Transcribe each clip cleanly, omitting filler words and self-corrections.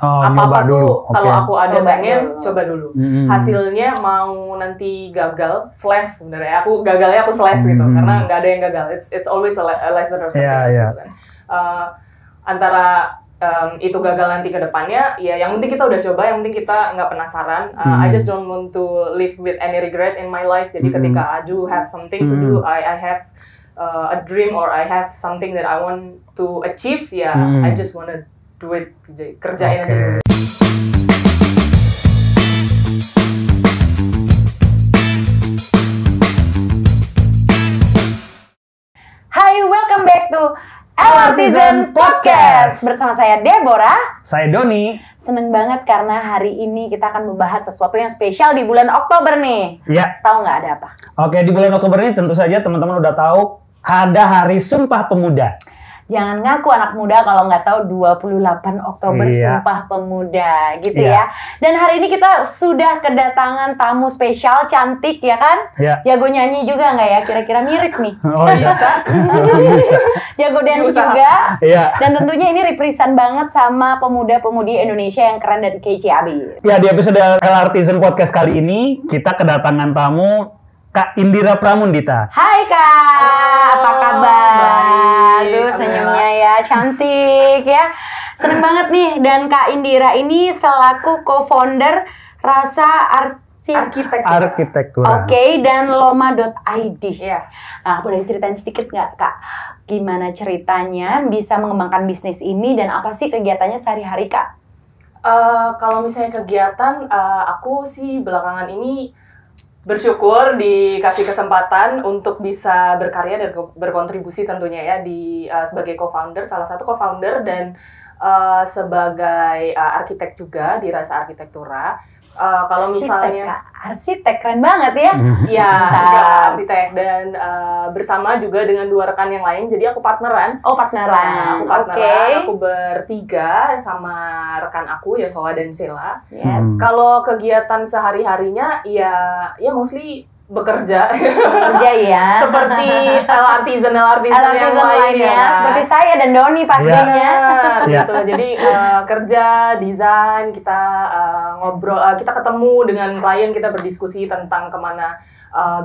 Apa-apa tuh kalau aku ada pengen coba dulu. Hasilnya mau nanti gagal sebenarnya aku gagalnya aku gitu karena nggak ada yang gagal. It's always a lesson or something gitu kan. Antara itu gagal nanti ke depannya, ya yang penting kita udah coba, yang penting kita nggak penasaran. I just don't want to live with any regret in my life. Jadi ketika I do have something to do, I have a dream or I have something that I want to achieve, I just wanna do it, kerjain aja. Hai, welcome back to LRtizen Podcast. Bersama saya Deborah. Saya Doni. Seneng banget karena hari ini kita akan membahas sesuatu yang spesial di bulan Oktober nih. Ya. Tahu nggak ada apa? Oke, di bulan Oktober ini tentu saja teman-teman udah tahu ada Hari Sumpah Pemuda. Jangan ngaku anak muda kalau nggak tahu 28 Oktober Sumpah Pemuda gitu ya. Dan hari ini kita sudah kedatangan tamu spesial, cantik ya kan? Jago nyanyi juga nggak ya? Kira-kira mirip nih. Oh iya. Bisa. Jago dance juga. Dan tentunya ini represent banget sama pemuda-pemudi Indonesia yang keren dan kece abis. Ya, di episode LRtizen Podcast kali ini kita kedatangan tamu Kak Indira Pramundita. Hai Kak, apa kabar? Aduh, senyumnya ya, cantik ya. Seneng banget nih, dan Kak Indira ini selaku co-founder Rasa Arsitektura. Oke, dan Loma.id. Nah, boleh ceritain sedikit nggak Kak? Gimana ceritanya bisa mengembangkan bisnis ini dan apa sih kegiatannya sehari-hari Kak? Kalau misalnya kegiatan, aku sih belakangan ini bersyukur dikasih kesempatan untuk bisa berkarya dan berkontribusi tentunya ya di sebagai co-founder, salah satu co-founder dan sebagai arsitek juga di Rasa Arsitektura. Kalau misalnya arsitek keren banget ya. Iya, arsitek dan bersama juga dengan 2 rekan yang lain. Jadi aku partneran. Oh, partneran. Aku partneran. Aku bertiga sama rekan aku ya, Soa dan Sela. Kalau kegiatan sehari-harinya ya mostly bekerja ya. Seperti LRtizen yang lainnya. Seperti saya dan Doni pastinya. Gitu. Jadi kerja, desain, kita ngobrol, kita ketemu dengan klien, kita berdiskusi tentang kemana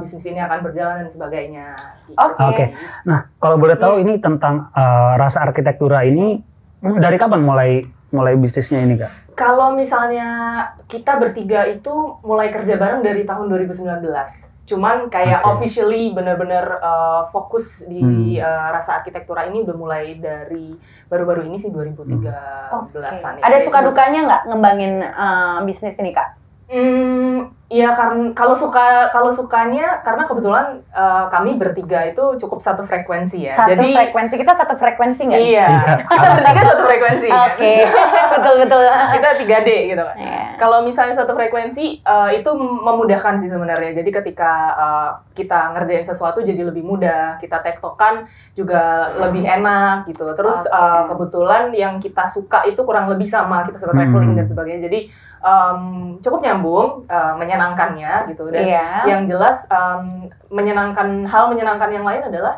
bisnis ini akan berjalan dan sebagainya. Oke. Nah, kalau boleh tahu ini tentang Rasa Arsitektura ini dari kapan mulai bisnisnya ini Kak? Kalau misalnya kita bertiga itu mulai kerja bareng dari tahun 2019. Cuman kayak officially benar-benar fokus di Rasa Arsitektura ini udah mulai dari baru-baru ini sih 2013-an. Ada suka dukanya nggak ngembangin bisnis ini Kak? Iya, karena kalau sukanya karena kebetulan kami bertiga itu cukup satu frekuensi ya. Kita satu frekuensi nggak? Iya. Kita bertiga satu frekuensi. Oke. Betul. Kita 3D gitu kan. Kalau misalnya satu frekuensi itu memudahkan sih sebenarnya. Jadi ketika kita ngerjain sesuatu jadi lebih mudah, kita tektokan juga lebih enak gitu. Terus kebetulan yang kita suka itu kurang lebih sama, kita suka traveling dan sebagainya. Jadi cukup nyambung, menyenangkannya gitu. Dan yang jelas hal menyenangkan yang lain adalah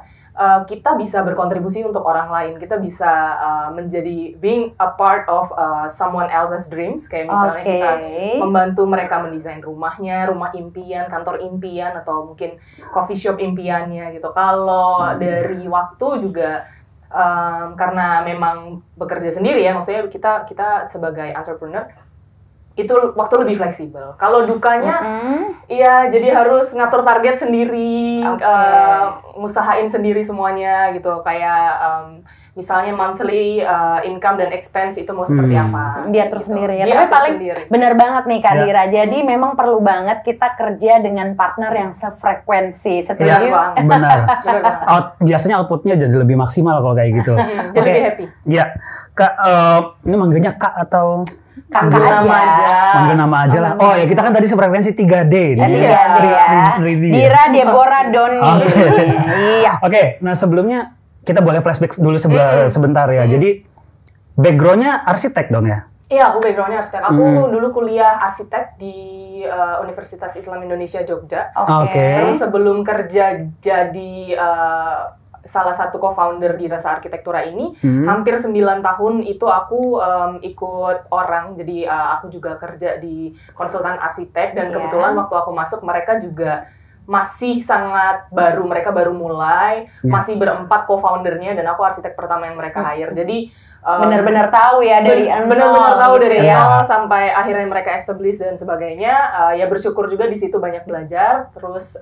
kita bisa berkontribusi untuk orang lain. Kita bisa menjadi being a part of someone else's dreams. Kayak misalnya kita membantu mereka mendesain rumahnya, rumah impian, kantor impian, atau mungkin coffee shop impiannya gitu. Kalau dari waktu juga karena memang bekerja sendiri ya, maksudnya kita sebagai entrepreneur itu waktu lebih fleksibel. Kalau dukanya, iya jadi harus ngatur target sendiri, ngusahain sendiri semuanya gitu. Kayak misalnya monthly income dan expense itu mau seperti apa. Diatur sendiri ya. Tapi paling benar banget nih Kak Dira. Jadi memang perlu banget kita kerja dengan partner yang sefrekuensi. Setuju? Benar. Biasanya outputnya jadi lebih maksimal kalau kayak gitu. Jadi lebih happy. Iya. Kak, ini manggilnya Kak atau Kakak manggil nama aja lah. Oh ya, kita kan tadi sefrekuensi 3D. 3D ya. Dira, Deborah, Doni. Oke, nah sebelumnya kita boleh flashback dulu sebentar ya. Jadi backgroundnya arsitek dong ya? Iya, aku backgroundnya arsitek. Aku dulu kuliah arsitek di Universitas Islam Indonesia Jogja. Terus sebelum kerja jadi salah satu co-founder di Rasa Arsitektura ini. Hampir 9 tahun itu aku ikut orang, jadi aku juga kerja di konsultan arsitek, dan kebetulan waktu aku masuk mereka juga masih sangat baru, mereka baru mulai, masih berempat co-foundernya, dan aku arsitek pertama yang mereka hire. Jadi benar-benar tahu ya dari benar-benar tahu dari nol sampai akhirnya mereka establish dan sebagainya. Ya bersyukur juga di situ banyak belajar, terus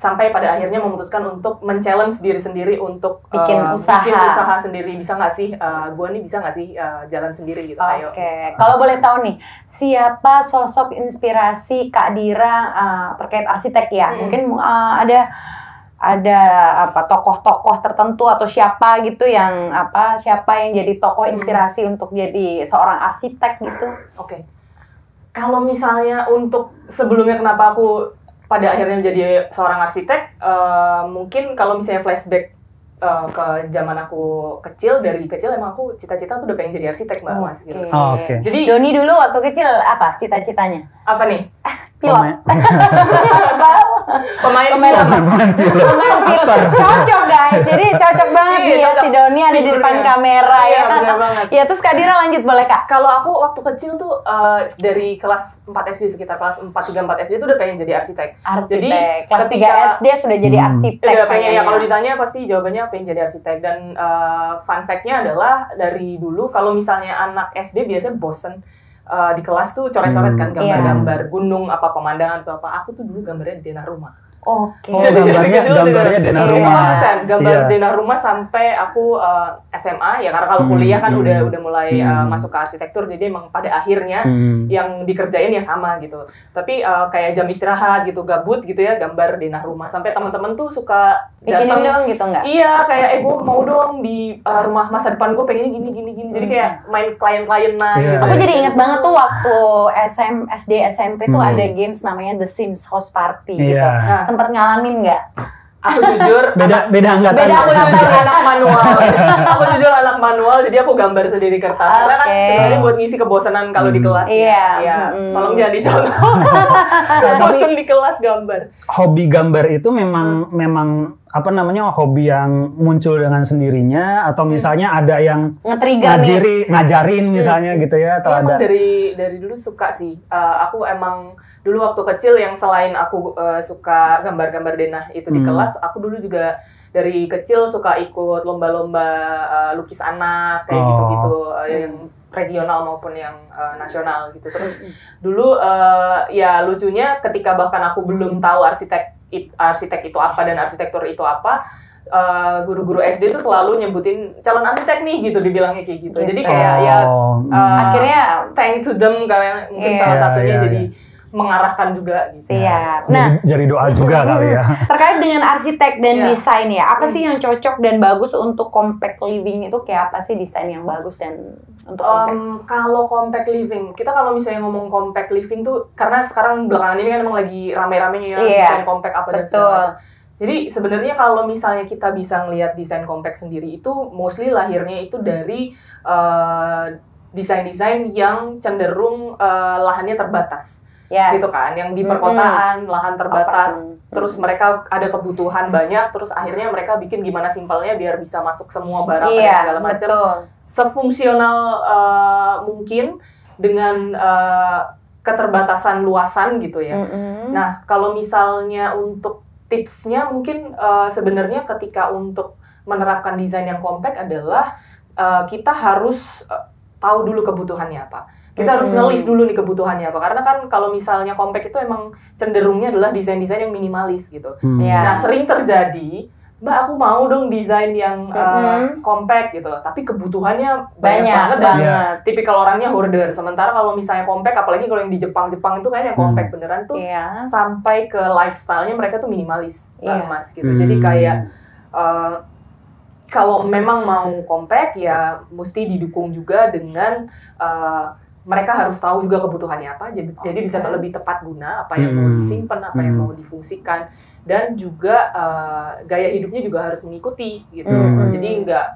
sampai pada akhirnya memutuskan untuk men-challenge diri sendiri untuk bikin usaha sendiri. Bisa nggak sih, gue nih bisa nggak sih jalan sendiri gitu. Oke. Kalau boleh tahu nih, siapa sosok inspirasi Kak Dira terkait arsitek ya? Mungkin ada apa tokoh-tokoh tertentu atau siapa gitu yang siapa yang jadi tokoh inspirasi untuk jadi seorang arsitek gitu? Oke. Kalau misalnya untuk sebelumnya kenapa aku pada akhirnya jadi seorang arsitek, mungkin kalau misalnya flashback ke zaman aku kecil, dari kecil emang aku cita-cita tuh udah pengen jadi arsitek Mbak Mas gitu. Jadi Doni dulu waktu kecil apa cita-citanya? Apa nih? Pilot. Pemain film. Cocok guys. Jadi cocok banget nih ya si Doni ada di depan kamera ya. Benar banget. Ya terus Kak Dira lanjut boleh Kak? Kalau aku waktu kecil tuh dari kelas 4 SD, sekitar kelas 4, 3, 4 SD tuh udah pengen jadi arsitek. Jadi kelas 3 SD sudah jadi arsitek. Udah pengen ya, kalau ditanya pasti jawabannya pengen jadi arsitek. Dan fun fact-nya adalah dari dulu kalau misalnya anak SD biasanya bosen di kelas tuh coret-coret kan gambar-gambar gunung, apa pemandangan atau apa. Aku tuh dulu gambarnya di denah rumah. Oke. Gambarnya denah rumah. Gambar denah rumah sampai aku SMA ya, karena kalau kuliah kan udah mulai masuk ke arsitektur, jadi emang pada akhirnya yang dikerjain ya sama gitu. Tapi kayak jam istirahat gitu, gabut gitu ya, gambar denah rumah. Sampai teman-teman tuh suka bikinin dong gitu nggak? Iya, kayak gue mau dong di rumah masa depan gue pengennya gini. Jadi kayak main klien-klien gitu. Aku jadi inget banget tuh waktu SD SMP tuh ada games namanya The Sims House Party gitu. Sempat ngalamin nggak? Aku jujur beda angkatan. Aku jujur anak manual. Aku jujur anak manual, jadi aku gambar sendiri kertas. Karena kan sebenarnya buat ngisi kebosanan kalau di kelas. Iya. Tolong jangan dicontoh. Bosan di kelas gambar. Hobi gambar itu memang apa namanya, hobi yang muncul dengan sendirinya, atau misalnya ada yang ngajarin misalnya gitu ya, atau ada? Dari dulu suka sih. Aku emang dulu waktu kecil yang selain aku suka gambar-gambar denah itu di kelas, aku dulu juga dari kecil suka ikut lomba-lomba lukis anak kayak gitu-gitu, yang regional maupun yang nasional gitu. Terus dulu ya lucunya ketika bahkan aku belum tahu arsitek itu apa dan arsitektur itu apa, guru-guru SD tuh selalu nyebutin calon arsitek nih gitu, dibilangnya kayak gitu. Jadi kayak akhirnya thank to them karena mungkin salah satunya jadi mengarahkan juga gitu. Iya. Nah, jadi doa juga kali ya. Terkait dengan arsitek dan desain ya, apa sih yang cocok dan bagus untuk compact living itu? Kayak apa sih desain yang bagus dan untuk compact? Kalau compact living, kita kalau misalnya ngomong compact living tuh, karena sekarang belakangan ini kan emang lagi rame-ramenya ya desain compact apa dan segala macam. Jadi sebenarnya kalau misalnya kita bisa ngelihat desain compact sendiri itu mostly lahirnya itu dari desain-desain yang cenderung lahannya terbatas. Gitu kan, yang di perkotaan lahan terbatas, terus mereka ada kebutuhan banyak, terus akhirnya mereka bikin gimana simpelnya biar bisa masuk semua barang dan segala macam, sefungsional mungkin dengan keterbatasan luasan gitu ya. Nah, kalau misalnya untuk tipsnya mungkin sebenarnya ketika untuk menerapkan desain yang compact adalah kita harus tahu dulu kebutuhannya apa. Kita harus ngelis dulu nih kebutuhannya apa, karena kan kalau misalnya compact itu emang cenderungnya adalah desain-desain yang minimalis gitu. Nah, sering terjadi, Mbak aku mau dong desain yang compact gitu, tapi kebutuhannya banyak banget dan tipikal orangnya hoarder. Sementara kalau misalnya compact, apalagi kalau yang di Jepang itu kayaknya compact beneran tuh sampai ke lifestyle-nya mereka tuh minimalis, Mas gitu. Jadi kayak kalau memang mau compact ya mesti didukung juga dengan mereka harus tahu juga kebutuhannya apa, jadi bisa lebih tepat guna apa yang mau disimpan, apa yang mau difungsikan, dan juga gaya hidupnya juga harus mengikuti gitu. Jadi nggak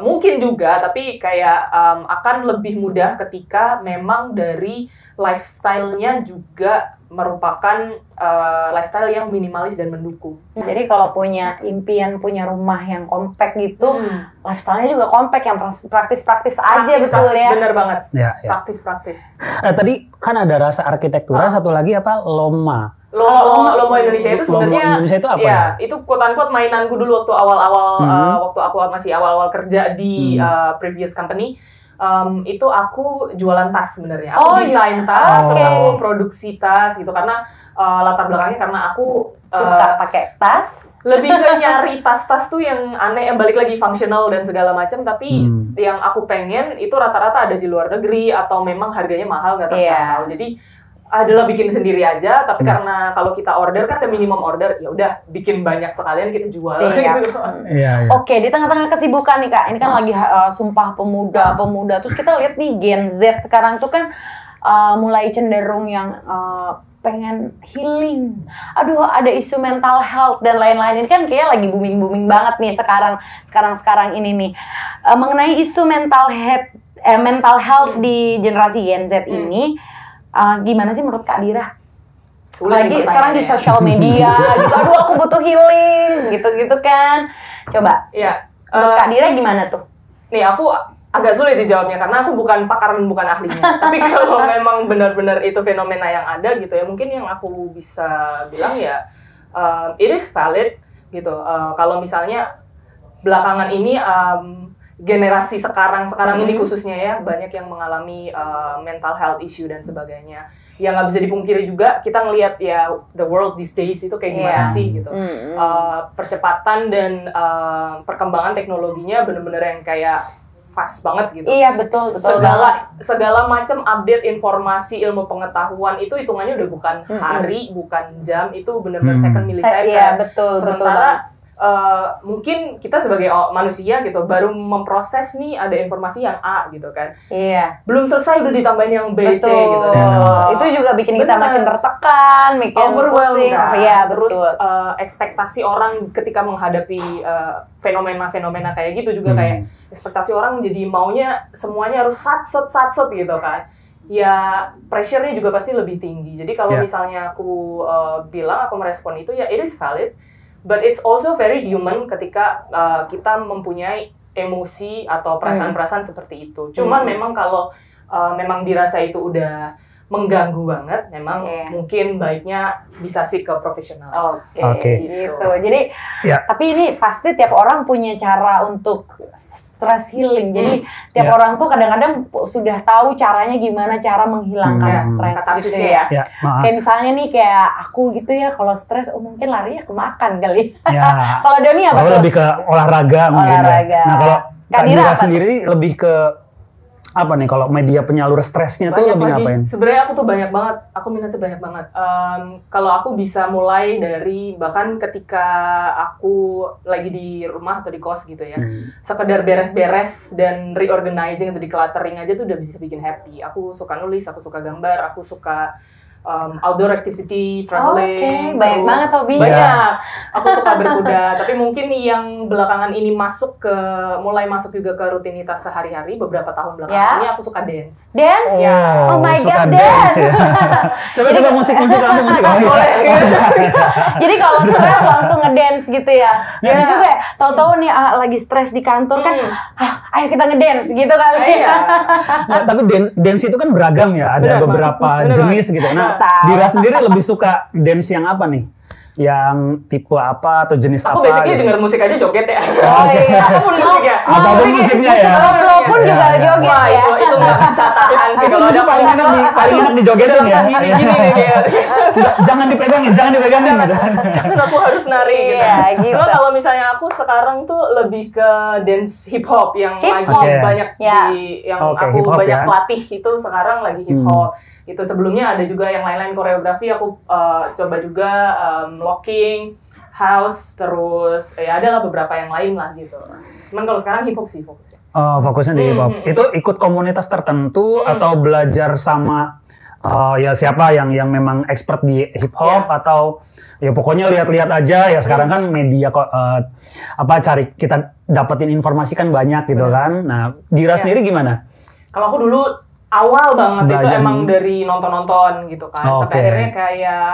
mungkin juga, tapi kayak akan lebih mudah ketika memang dari lifestyle-nya juga merupakan lifestyle yang minimalis dan mendukung. Jadi kalau punya impian punya rumah yang compact gitu, lifestyle-nya juga compact, yang praktis-praktis aja, betul ya. Bener banget. Ya. Praktis-praktis. Tadi kan ada rasa arsitektura, satu lagi apa? Loma. Lomo Indonesia itu sebenarnya Indonesia itu apa ya? Itu quote-unquote mainanku dulu waktu awal-awal waktu aku masih awal-awal kerja di previous company. Itu aku jualan tas sebenarnya. Aku desain tas, aku produksi tas gitu karena latar belakangnya karena aku suka pakai tas. Lebih ke nyari tas-tas tuh yang aneh, yang balik lagi fungsional dan segala macam, tapi yang aku pengen itu rata-rata ada di luar negeri atau memang harganya mahal nggak terjangkau. Jadi adalah bikin sendiri aja, tapi karena kalau kita order kan ada minimum order, ya udah bikin banyak sekalian kita jual. Gitu. Oke, di tengah-tengah kesibukan nih Kak, ini kan lagi Sumpah Pemuda, terus kita lihat nih Gen Z sekarang tuh kan mulai cenderung yang pengen healing. Aduh, ada isu mental health dan lain-lain. Ini kan kayak lagi booming banget nih sekarang ini nih. Mengenai isu mental health di generasi Gen Z ini, gimana sih menurut Kak Dira? Lagi sekarang di sosial media gitu, aduh aku butuh healing gitu kan. Coba, menurut Kak Dira gimana tuh? Nih aku agak sulit dijawabnya karena aku bukan pakar dan bukan ahlinya. Tapi kalau memang benar-benar itu fenomena yang ada gitu ya, mungkin yang aku bisa bilang ya it is valid gitu. Kalau misalnya belakangan ini generasi sekarang ini khususnya ya banyak yang mengalami mental health issue dan sebagainya. Yang nggak bisa dipungkiri juga kita ngelihat ya the world these days itu kayak gimana sih gitu. Percepatan dan perkembangan teknologinya benar-benar yang kayak fast banget gitu. Iya betul. Segala macam update informasi ilmu pengetahuan itu hitungannya udah bukan hari, bukan jam, itu benar-benar second millisecond. Iya betul. Sementara mungkin kita sebagai manusia gitu baru memproses nih ada informasi yang A gitu kan. Iya. Belum selesai udah ditambahin yang B, C gitu. Itu juga bikin kita makin tertekan, makin overwhelmed. Iya, terus ekspektasi orang ketika menghadapi fenomena kayak gitu juga kayak ekspektasi orang jadi maunya semuanya harus satset gitu kan. Ya pressure-nya juga pasti lebih tinggi. Jadi kalau misalnya aku bilang aku merespon itu ya it is valid. But it's also very human ketika kita mempunyai emosi atau perasaan-perasaan seperti itu. Cuman memang kalau memang dirasa itu udah mengganggu banget, memang mungkin baiknya bisa sih ke profesional. Oke. Gitu. Jadi, tapi ini pasti tiap orang punya cara untuk stress healing. Jadi tiap orang tuh kadang-kadang sudah tahu caranya gimana cara menghilangkan stres gitu ya. Kayak misalnya nih kayak aku gitu ya, kalau stres mungkin larinya ke makan kali. Kalau Doni apa tuh? Lebih ke olahraga mungkin. Nah kalau Kak Dira sendiri lebih ke apa nih kalau media penyalur stresnya tuh lebih ngapain? Sebenarnya aku tuh banyak banget, aku minatnya banyak banget. Kalau aku bisa mulai dari bahkan ketika aku lagi di rumah atau di kos gitu ya, sekedar beres-beres dan reorganizing atau decluttering aja tuh udah bisa bikin happy. Aku suka nulis, aku suka gambar, aku suka outdoor activity, traveling. Banyak banget hobinya. Banyak. Aku suka berkuda, tapi mungkin yang belakangan ini mulai masuk juga ke rutinitas sehari-hari beberapa tahun belakangan ini aku suka dance. Dance? Oh my god, dance. Coba musik langsung musik. Jadi kalau stres langsung ngedance gitu ya. Jadi juga tahu-tahu nih lagi stres di kantor kan, ayo kita ngedance gitu kali. Nah, tapi dance itu kan beragam ya, ada beberapa jenis gitu. Nah, Dira sendiri lebih suka dance yang apa nih? Yang tipe apa atau jenis aku apa? Aku basically denger musik aja joget ya. Apapun musiknya. Apapun musiknya ya. Koplo pun juga joget ya. Itu nggak bisa tahan sih kalau ada paling enak dijogetin ya. Gini nih. Jangan dipegangin gitu. Jangan aku harus nari gitu. Cuma kalau misalnya aku sekarang tuh lebih ke dance hip hop yang lagi banyak yang aku banyak pelatih itu sekarang lagi hip hop. Itu sebelumnya ada juga yang lain-lain koreografi aku coba juga locking, house, terus ya adalah beberapa yang lain lah gitu. Cuman kalau sekarang hip hop sih fokusnya. Fokusnya di hip hop. Itu ikut komunitas tertentu atau belajar sama ya siapa yang memang expert di hip hop atau ya pokoknya lihat-lihat aja ya sekarang kan media kok cari kita dapetin informasi kan banyak gitu kan. Nah, Dira sendiri gimana? Kalau aku dulu awal banget itu emang dari nonton-nonton gitu kan. Sampai akhirnya kayak,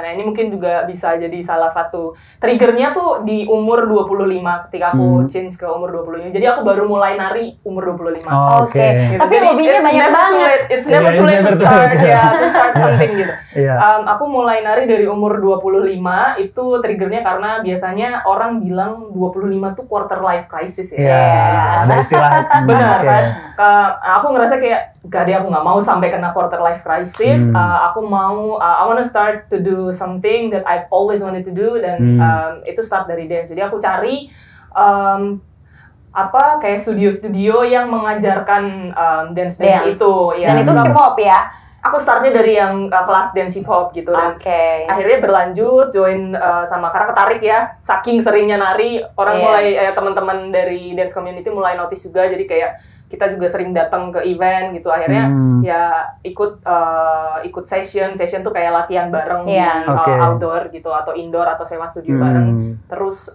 nah ini mungkin juga bisa jadi salah satu triggernya tuh di umur 25 ketika aku change ke umur 25. Jadi aku baru mulai nari umur 25. Gitu. Tapi hobinya banyak banget. It's never too late to start, to start something gitu. Aku mulai nari dari umur 25, itu triggernya karena biasanya orang bilang 25 tuh quarter life crisis ya. Ada istilah. Benar kan? Aku ngerasa kayak gak deh, aku nggak mau sampai kena quarter life crisis. Aku mau, I wanna start to do something that I've always wanted to do, dan itu start dari dance. Jadi aku cari kayak studio-studio yang mengajarkan dance itu. Ya. Dan itu hip hop ya? Aku startnya dari yang kelas dance hip hop gitu, dan akhirnya berlanjut join sama, karena ketarik ya, saking seringnya nari orang mulai teman-teman dari dance community mulai notice juga, jadi kayak kita juga sering datang ke event gitu, akhirnya ya ikut session tuh kayak latihan bareng di outdoor gitu, atau indoor, atau sewa studio bareng, terus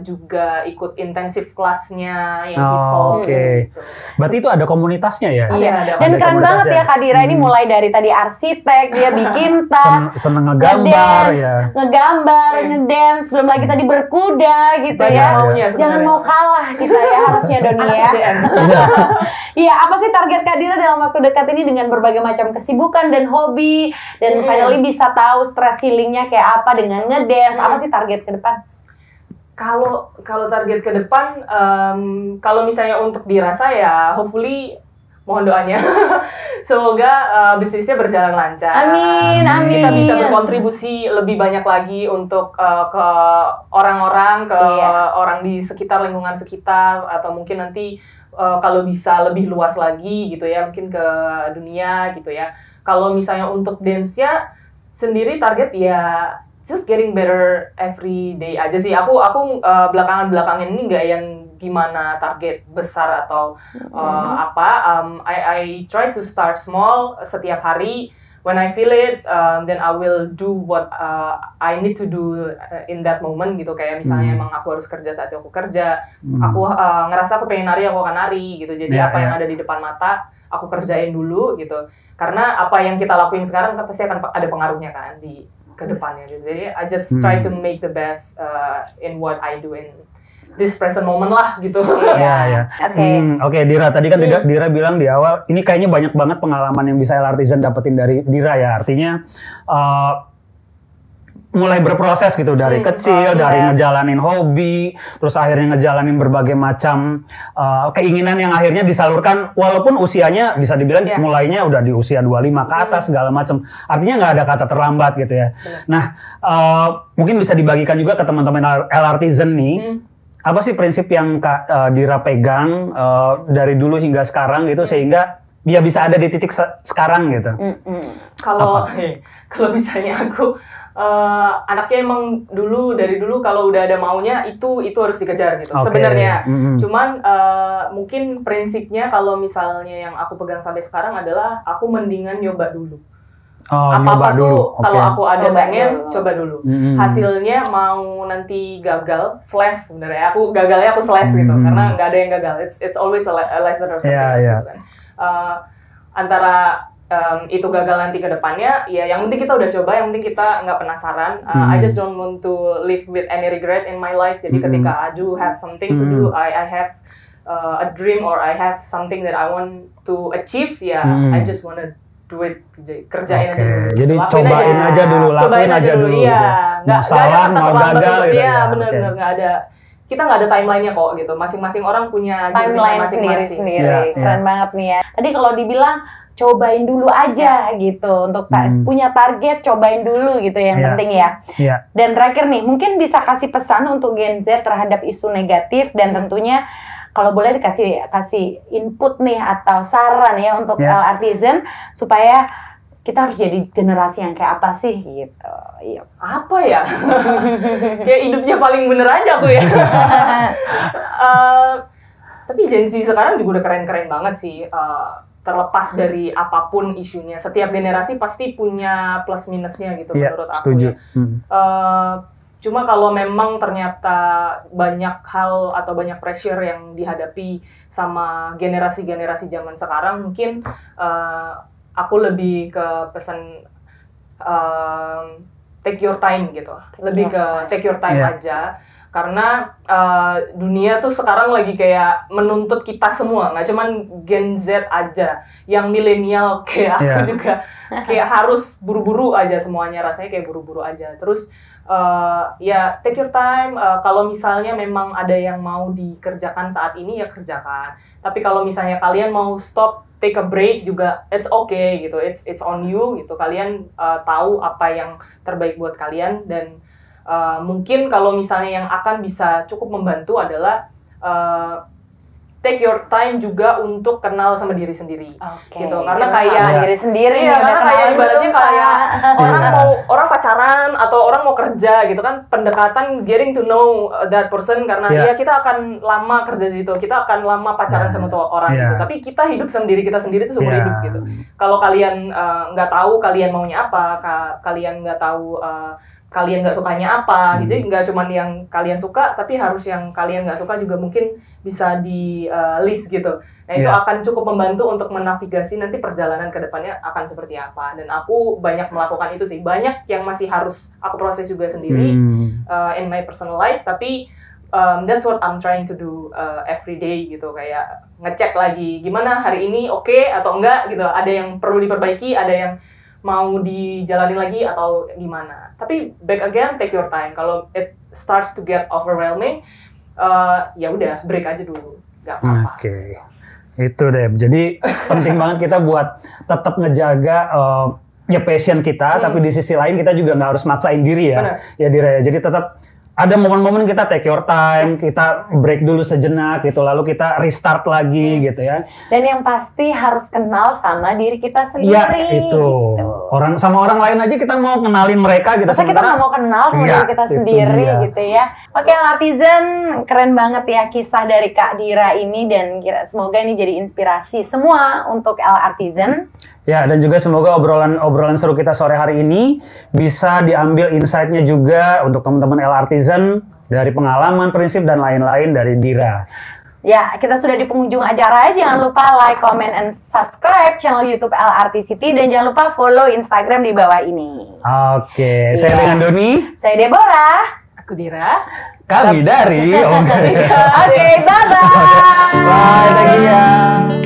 juga ikut intensif kelasnya yang hip hop gitu. Berarti itu ada komunitasnya ya? Iya, dan keren banget ya Kak Dira, ini mulai dari tadi arsitek, dia bikin tas, seneng ngegambar ngegambar, ngedance, belum lagi tadi berkuda gitu ya. Jangan mau kalah kita ya harusnya Doni ya. Iya, apa sih target Kak Dira dalam waktu dekat ini dengan berbagai macam kesibukan dan hobi, dan finally bisa tahu stress healingnya kayak apa dengan ngedance? Apa sih target ke depan? Kalau target ke depan, kalau misalnya untuk dirasa ya, hopefully mohon doanya, semoga bisnisnya berjalan lancar. Amin. Kita bisa berkontribusi lebih banyak lagi untuk ke orang-orang, ke orang di sekitar, lingkungan sekitar, atau mungkin nanti kalau bisa lebih luas lagi gitu ya, mungkin ke dunia gitu ya. Kalau misalnya untuk dance-nya sendiri target ya just getting better every day aja sih. Aku belakangan ini nggak yang gimana target besar atau I try to start small setiap hari. When I feel it, then I will do what I need to do in that moment gitu. Kayak misalnya emang aku harus kerja saat aku kerja, aku ngerasa aku pengen nari, aku akan nari gitu. Jadi apa yang ada di depan mata, aku kerjain dulu gitu. Karena apa yang kita lakuin sekarang pasti akan ada pengaruhnya kan di ke depannya gitu. Jadi I just try to make the best in what I do in this present moment lah gitu. Iya. Oke, Dira, tadi kan Dira bilang di awal, ini kayaknya banyak banget pengalaman yang bisa LRtizen dapetin dari Dira ya. Artinya mulai berproses gitu dari kecil, dari ngejalanin hobi, terus akhirnya ngejalanin berbagai macam keinginan yang akhirnya disalurkan, walaupun usianya bisa dibilang mulainya udah di usia 25 ke atas segala macam. Artinya nggak ada kata terlambat gitu ya. Nah, mungkin bisa dibagikan juga ke teman-teman LRtizen nih. Apa sih prinsip yang Kak Dira pegang dari dulu hingga sekarang gitu, sehingga dia bisa ada di titik sekarang gitu? Kalau misalnya aku anaknya emang dari dulu kalau udah ada maunya itu harus dikejar gitu sebenarnya. Cuman mungkin prinsipnya kalau misalnya yang aku pegang sampai sekarang adalah aku mendingan nyoba dulu. Apa-apa tuh kalau aku ada pengen coba dulu. Hasilnya mau nanti gagal sebenarnya aku gagalnya aku gitu, karena nggak ada yang gagal. It's always a lesson or something gitu kan. Antara itu gagal nanti ke depannya, ya yang penting kita udah coba, yang penting kita nggak penasaran. I just don't want to live with any regret in my life. Jadi ketika I do have something to do, I have a dream or I have something that I want to achieve, I just wanna duit kerjain aja dulu. Jadi cobain aja dulu, lakuin aja dulu. Iya, mau salah, mau gagal gitu. Iya, benar-benar nggak ada. Kita nggak ada timelinenya kok gitu. Masing-masing orang punya timeline sendiri-sendiri. Keren banget nih ya. Tadi kalau dibilang cobain dulu aja gitu, untuk punya target cobain dulu gitu yang penting ya. Dan terakhir nih, mungkin bisa kasih pesan untuk Gen Z terhadap isu negatif, dan tentunya kalau boleh kasih input nih atau saran ya untuk LRtizen supaya kita harus jadi generasi yang kayak apa sih gitu. Apa ya? Kayak hidupnya paling bener aja aku ya. Tapi Gen Z sekarang juga udah keren-keren banget sih. Terlepas dari apapun isunya, setiap generasi pasti punya plus minusnya gitu menurut aku. Setuju. Cuma kalau memang ternyata banyak hal atau banyak pressure yang dihadapi sama generasi-generasi zaman sekarang, mungkin aku lebih ke pesan take your time gitu. Lebih ke take your time aja. Karena dunia tuh sekarang lagi kayak menuntut kita semua, nggak cuman Gen Z aja, yang milenial kayak aku juga kayak harus buru-buru aja semuanya, rasanya kayak buru-buru aja. Terus ya take your time, kalau misalnya memang ada yang mau dikerjakan saat ini ya kerjakan. Tapi kalau misalnya kalian mau stop, take a break juga, it's okay gitu, it's on you gitu. Kalian tahu apa yang terbaik buat kalian, dan mungkin kalau misalnya yang akan bisa cukup membantu adalah take your time juga untuk kenal sama diri sendiri, gitu. Karena kayak diri sendiri, karena kayak ibaratnya kayak orang pacaran atau orang mau kerja gitu kan, pendekatan getting to know that person, karena ya kita akan lama kerja di situ, kita akan lama pacaran sama tuh orang gitu. Tapi kita hidup sendiri kita sendiri itu seumur hidup gitu. Kalau kalian nggak tahu kalian maunya apa, kalian nggak tahu kalian nggak sukanya apa, gitu. Nggak cuma yang kalian suka, tapi harus yang kalian nggak suka juga mungkin bisa di list gitu. Nah itu akan cukup membantu untuk menavigasi nanti perjalanan ke depannya akan seperti apa. Dan aku banyak melakukan itu sih. Banyak yang masih harus aku proses juga sendiri in my personal life. Tapi that's what I'm trying to do every day gitu. Kayak ngecek lagi gimana hari ini oke atau enggak gitu. Ada yang perlu diperbaiki, ada yang mau dijalanin lagi atau gimana. Tapi back again, take your time. Kalau it starts to get overwhelming, ya udah break aja dulu, nggak apa-apa. Oke, itu deh. Jadi penting banget kita buat tetap ngejaga ya passion kita, tapi di sisi lain kita juga nggak harus maksain diri ya. Bener. Ya Dira ya. Jadi tetap ada momen-momen kita take your time, kita break dulu sejenak gitu, lalu kita restart lagi gitu ya. Dan yang pasti harus kenal sama diri kita sendiri. Iya, itu. Orang sama orang lain aja kita mau kenalin mereka gitu. Masa kita nggak mau kenal sama diri kita sendiri gitu ya. Oke, Artisan, keren banget ya kisah dari Kak Dira ini, dan semoga ini jadi inspirasi semua untuk Artisan. Ya, dan juga semoga obrolan seru kita sore hari ini bisa diambil insight-nya juga untuk teman-teman Artisan dari pengalaman, prinsip, dan lain-lain dari Dira. Ya, kita sudah di penghujung acara. Jangan lupa like, comment, and subscribe channel YouTube LRT City, dan jangan lupa follow Instagram di bawah ini. Oke, saya dengan Doni. Saya Deborah. Aku Dira. Kami dari Oke, bye-bye. Bye, thank you ya.